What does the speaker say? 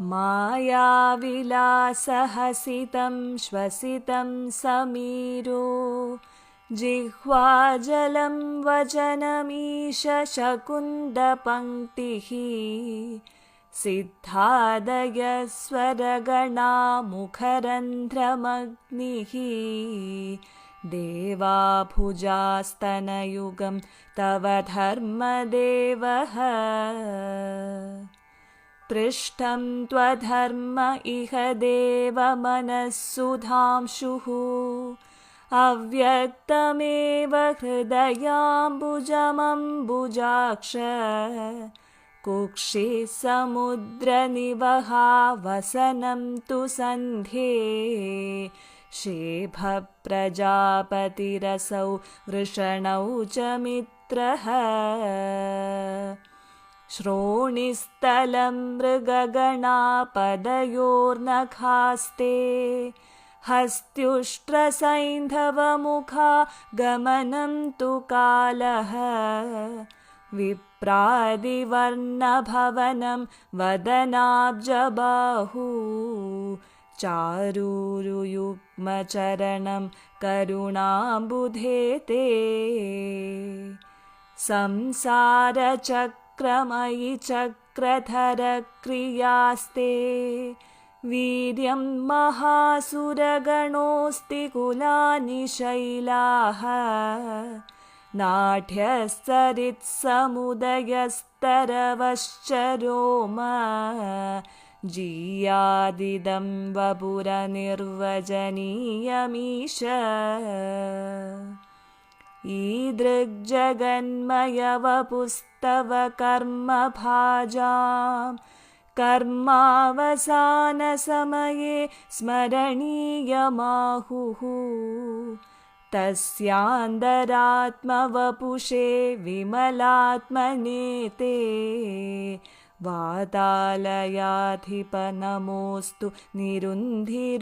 मायाविलासहसितं श्वसितं समीरो जिह्वाजलं वचनमीश शकुन्दपङ्क्तिः सिद्धादयस्वरगणा मुखरन्ध्रमग्निः देवाभुजास्तनयुगं तव धर्मदेवः पृष्ठं त्वधर्म इह देवमनःसुधांशुः अव्यक्तमेव हृदयाम्बुजमम्बुजाक्ष कुक्षिः समुद्रनिवहावसनं तु सन्ध्ये शेभप्रजापतिरसौ वृषणौ च मित्रः श्रोणिस्थलं मृगगणापदयोर्नखास्ते हस्त्युष्ट्रसैन्धवमुखा गमनं तु कालः विप्रादिवर्णभवनं वदनाब्जबाहु चारूरुयुग्मचरणं करुणाम्बुधे ते संसारचक्रमयि चक्रधरक्रियास्ते वीर्यं महासुरगणोऽस्ति कुलानि शैलाः नाढ्यस्तरित्समुदयस्तरवश्च रोम जीयादिदं वपुरनिर्वचनीयमीश ईदृग्जगन्मयवपुस्तव कर्मभाजां कर्मावसानसमये स्मरणीयमाहुः तस्यान्तरात्मवपुषे विमलात्मने ते वातालयाधिप नमोऽस्तु निरुन्धिरोगान्।